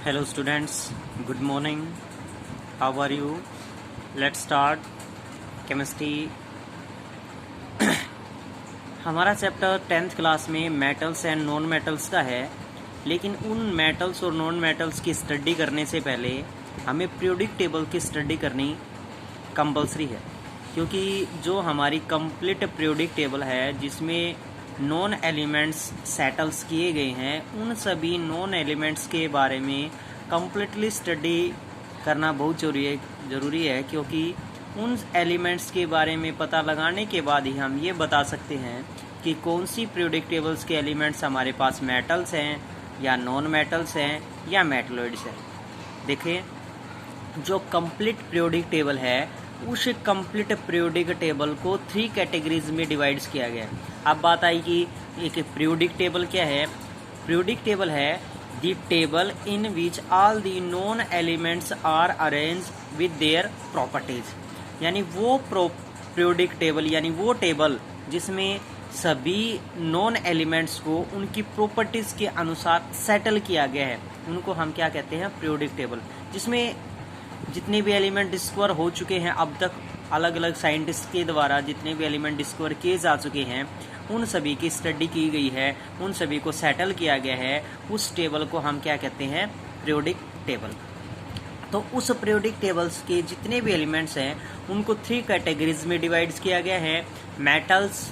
Hello students, good morning. How are you? Let's start chemistry. हमारा chapter 10th class में metals and non metals का है, लेकिन उन मेटल्स और नॉन मेटल्स की स्टडी करने से पहले हमें पीरियोडिक टेबल की स्टडी करनी कंपलसरी है, क्योंकि जो हमारी कंप्लीट पीरियोडिक टेबल है जिसमें नॉन एलिमेंट्स सेटल्स किए गए हैं, उन सभी नॉन एलिमेंट्स के बारे में कम्प्लीटली स्टडी करना बहुत ज़रूरी है, क्योंकि उन एलिमेंट्स के बारे में पता लगाने के बाद ही हम ये बता सकते हैं कि कौन सी पीरियोडिक टेबल्स के एलिमेंट्स हमारे पास मेटल्स हैं या नॉन मेटल्स हैं या मेटलॉइड्स हैं। देखिए, जो कंप्लीट पीरियोडिक टेबल है उस कंप्लीट पीरियोडिक टेबल को 3 कैटेगरीज में डिवाइड किया गया है। अब बात आई कि एक पीरियोडिक टेबल क्या है। पीरियोडिक टेबल है the table in which all the known elements are arrange with their properties, यानी वो पीरियोडिक टेबल यानी वो टेबल जिसमें सभी नॉन एलिमेंट्स को उनकी प्रॉपर्टीज के अनुसार सेटल किया गया है, उनको हम क्या कहते हैं, पीरियोडिक टेबल। जिसमें जितने भी एलिमेंट डिस्कवर हो चुके हैं अब तक, अलग अलग साइंटिस्ट के द्वारा जितने भी एलिमेंट डिस्कवर किए जा चुके हैं, उन सभी की स्टडी की गई है, उन सभी को सेटल किया गया है। उस टेबल को हम क्या कहते हैं, पीरियोडिक टेबल। तो उस पीरियोडिक टेबल्स के जितने भी एलिमेंट्स हैं उनको 3 कैटेगरीज में डिवाइड किया गया है, metals,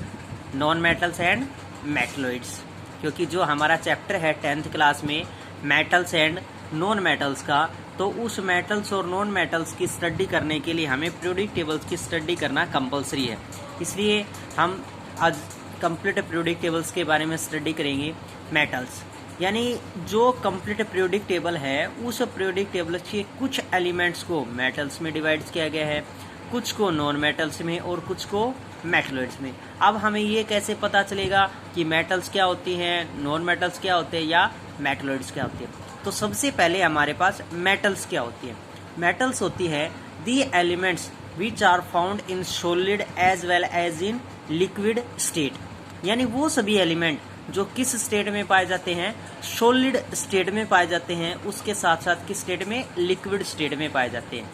non metals and metalloids. क्योंकि जो हमारा चैप्टर है 10th क्लास में मेटल्स एंड नॉन मेटल्स का, तो उस मेटल्स और नॉन मेटल्स की स्टडी करने के लिए हमें पीरियोडिक टेबल्स की स्टडी करना कंपलसरी है। इसलिए हम आज कंप्लीट पीरियोडिक टेबल्स के बारे में स्टडी करेंगे। मेटल्स यानी जो कंप्लीट पीरियोडिक टेबल है, उस पीरियोडिक टेबल के कुछ एलिमेंट्स को मेटल्स में डिवाइड किया गया है, कुछ को नॉन मेटल्स में और कुछ को मेटलॉइड्स में। अब हमें ये कैसे पता चलेगा कि मेटल्स क्या होती हैं, नॉन मेटल्स क्या होते हैं या मेटलॉइड्स क्या होती है। तो सबसे पहले हमारे पास मेटल्स क्या होती है। मेटल्स होती है the elements which are found in solid as well as in liquid state, यानी वो सभी एलिमेंट जो किस स्टेट में पाए जाते हैं, सॉलिड स्टेट में पाए जाते हैं, उसके साथ साथ किस स्टेट में, लिक्विड स्टेट में पाए जाते हैं।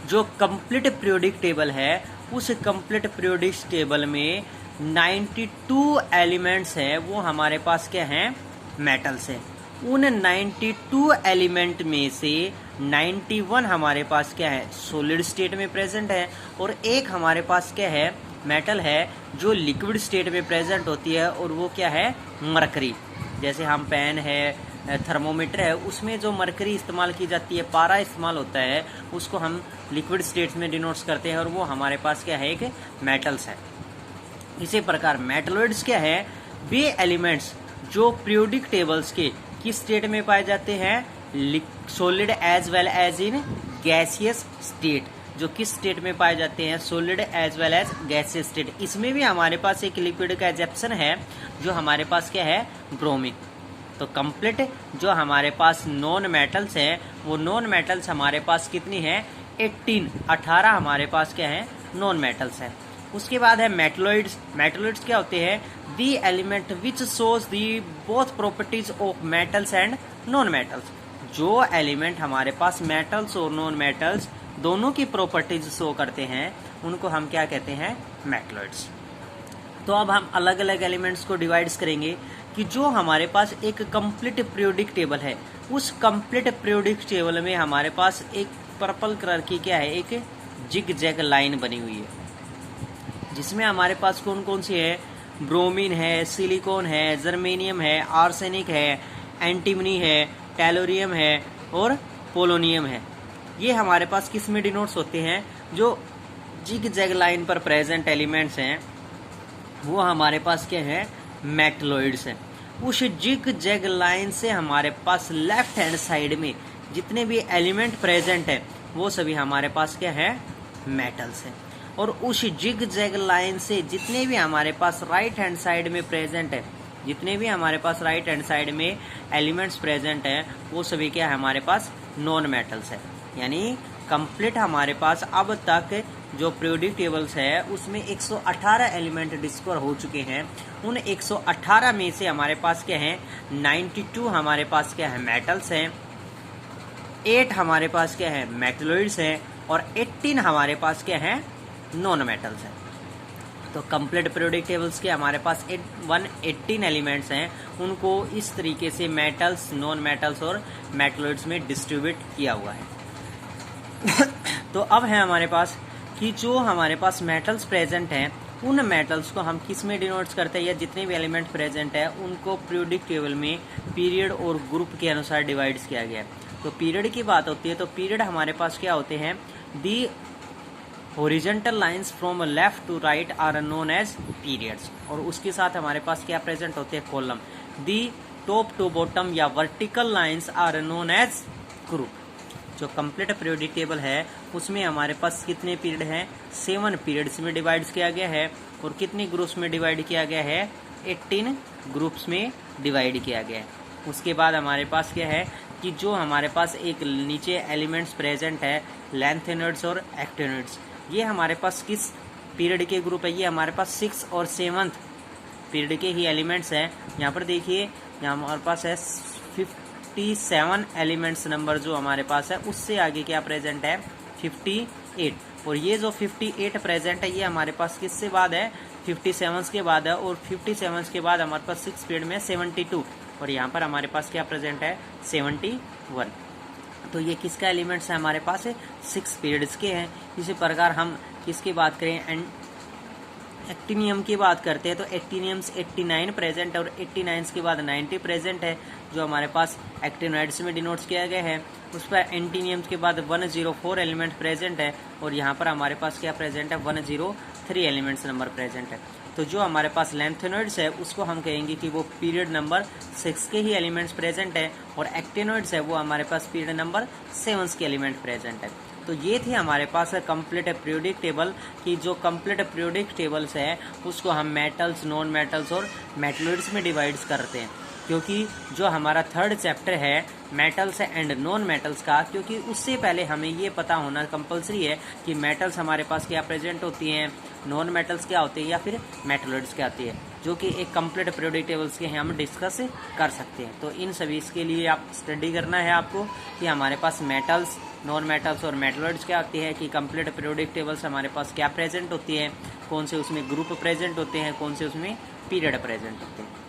जो कंप्लीट पीरियोडिक टेबल है, उस कंप्लीट पीरियोडिक टेबल में 92 एलिमेंट्स हैं, वो हमारे पास क्या हैं, मेटल्स हैं। उन 92 एलिमेंट में से 91 हमारे पास क्या है, सॉलिड स्टेट में प्रेजेंट है, और एक हमारे पास क्या है, मेटल है जो लिक्विड स्टेट में प्रेजेंट होती है, और वो क्या है, मरकरी। जैसे हम पेन है, थर्मोमीटर है, उसमें जो मरकरी इस्तेमाल की जाती है, पारा इस्तेमाल होता है, उसको हम लिक्विड स्टेट में डिनोट्स करते हैं, और वो हमारे पास क्या है, एक मेटल्स है। इसी प्रकार मेटलॉइड्स क्या है, वे एलिमेंट्स जो पीरियोडिक टेबल्स के किस स्टेट में पाए जाते हैं, solid as well as in gaseous state. जो किस स्टेट में पाए जाते हैं, solid as well as gaseous state. इसमें भी हमारे पास एक लिक्विड का एक्सेप्शन है, जो हमारे पास क्या है, ब्रोमीन। तो कंप्लीट जो हमारे पास नॉन मेटल्स हैं, वो नॉन मेटल्स हमारे पास कितनी है, 18 हमारे पास क्या है, नॉन मेटल्स है। उसके बाद है मेटलॉइड्स। मेटलॉइड्स क्या होते हैं, the element which shows the both properties of metals and non metals. जो एलिमेंट हमारे पास मेटल्स और नॉन मेटल्स दोनों की प्रॉपर्टीज शो करते हैं, उनको हम क्या कहते हैं, मेटलॉइड्स। तो अब हम अलग अलग एलिमेंट्स को डिवाइड करेंगे कि जो हमारे पास एक कंप्लीट पीरियोडिक टेबल है, उस कंप्लीट पीरियोडिक टेबल में हमारे पास एक पर्पल कलर की क्या है, एक जिग जैग लाइन बनी हुई है, जिसमें हमारे पास कौन कौन सी है, ब्रोमीन है, सिलिकॉन है, जर्मेनियम है, आर्सेनिक है, एंटीमनी है, टेलोरियम है और पोलोनियम है। ये हमारे पास किस में डिनोट्स होते हैं, जो जिग जैग लाइन पर प्रेजेंट एलिमेंट्स हैं, वो हमारे पास क्या है, मेटलॉइड्स हैं। उस जिग जैग लाइन से हमारे पास लेफ्ट हैंड साइड में जितने भी एलिमेंट प्रेजेंट है, वो सभी हमारे पास क्या है, मेटल्स हैं। और उस जिग जैग लाइन से जितने भी हमारे पास राइट हैंड साइड में प्रेजेंट है, जितने भी हमारे पास राइट हैंड साइड में एलिमेंट्स प्रेजेंट हैं, वो सभी क्या है, हमारे पास नॉन मेटल्स है। यानी कंप्लीट हमारे पास अब तक जो पीरियोडिक टेबल्स है उसमें 118 एलिमेंट डिस्कवर हो चुके हैं। उन 118 में से हमारे पास क्या है, 92 हमारे पास क्या है, मेटल्स हैं, 8 हमारे पास क्या है, मेटलोइड्स हैं, और 18 हमारे पास क्या है, नॉन मेटल्स हैं। तो कंप्लीट पीरियोडिक टेबल्स के हमारे पास 118 एलिमेंट्स हैं, उनको इस तरीके से मेटल्स, नॉन मेटल्स और मेटलोइड्स में डिस्ट्रीब्यूट किया हुआ है। तो अब है हमारे पास कि जो हमारे पास मेटल्स प्रेजेंट हैं, उन मेटल्स को हम किस में डिनोट्स करते हैं, या जितने भी एलिमेंट प्रेजेंट है उनको पीरियोडिक टेबल में पीरियड और ग्रुप के अनुसार डिवाइड्स किया गया है। तो पीरियड की बात होती है तो पीरियड हमारे पास क्या होते हैं, the horizontal lines from left to right are known as periods, और उसके साथ हमारे पास क्या प्रेजेंट होते हैं, column. The top to bottom या vertical lines are known as group. जो कंप्लीट पीरियोडिक टेबल है उसमें हमारे पास कितने पीरियड हैं, 7 पीरियड्स में डिवाइड किया गया है, और कितने ग्रुप्स में डिवाइड किया गया है, 18 ग्रुप्स में डिवाइड किया गया है। उसके बाद हमारे पास क्या है कि जो हमारे पास एक नीचे एलिमेंट्स प्रेजेंट है, लैंथेनॉइड्स और एक्टिनॉइड्स, ये हमारे पास किस पीरियड के ग्रुप है, ये हमारे पास 6 और 7th पीरियड के ही एलिमेंट्स हैं। यहाँ पर देखिए, यहाँ हमारे पास है 57 एलिमेंट्स नंबर जो हमारे पास है, उससे आगे क्या प्रेजेंट है, 58, और ये जो 58 प्रेजेंट है ये हमारे पास किससे बाद है, 57 के बाद है, और 57 के बाद हमारे पास 6 पीरियड में 72, और यहाँ पर हमारे पास क्या प्रेजेंट है, 71। तो ये किसका एलिमेंट्स है, हमारे पास 6 पीरियड्स के हैं। इसी प्रकार हम किसकी बात करें, एक्टिनियम की बात करते हैं तो एक्टिनियम्स 89 प्रेजेंट है, और 89 के बाद 90 प्रेजेंट है, जो हमारे पास एक्टिनॉइड्स में डिनोट्स किया गया है। उस पर एंटीनियम्स के बाद 104 एलिमेंट प्रेजेंट है, और यहाँ पर हमारे पास क्या प्रेजेंट है, 103 एलिमेंट्स नंबर प्रेजेंट है। तो जो हमारे पास लैंथेनॉइड्स है उसको हम कहेंगे कि वो पीरियड नंबर 6 के ही एलिमेंट्स प्रेजेंट है, और एक्टिनॉइड्स है वो हमारे पास पीरियड नंबर 7 के एलिमेंट प्रेजेंट है। तो ये थी हमारे पास कंप्लीट पीरियोडिक टेबल की। जो कंप्लीट पीरियोडिक टेबल्स है उसको हम मेटल्स, नॉन मेटल्स और मेटलोइड्स में डिवाइड्स करते हैं, क्योंकि जो हमारा 3rd चैप्टर है मेटल्स एंड नॉन मेटल्स का, क्योंकि उससे पहले हमें ये पता होना कंपलसरी है कि मेटल्स हमारे पास क्या प्रेजेंट होती हैं, नॉन मेटल्स क्या होती है, या फिर मेटलोइड्स क्या होती है, जो कि एक कंप्लीट पीरियोडिक टेबल्स के हम डिस्कस कर सकते हैं। तो इन सभी के लिए आप स्टडी करना है आपको कि हमारे पास मेटल्स, नॉन मेटल्स और मेटलोइड्स क्या होती है, कि कंप्लीट पीरियोडिक टेबल्स हमारे पास क्या प्रेजेंट होती है, कौन से उसमें ग्रुप प्रेजेंट होते हैं, कौन से उसमें पीरियड प्रेजेंट होते हैं।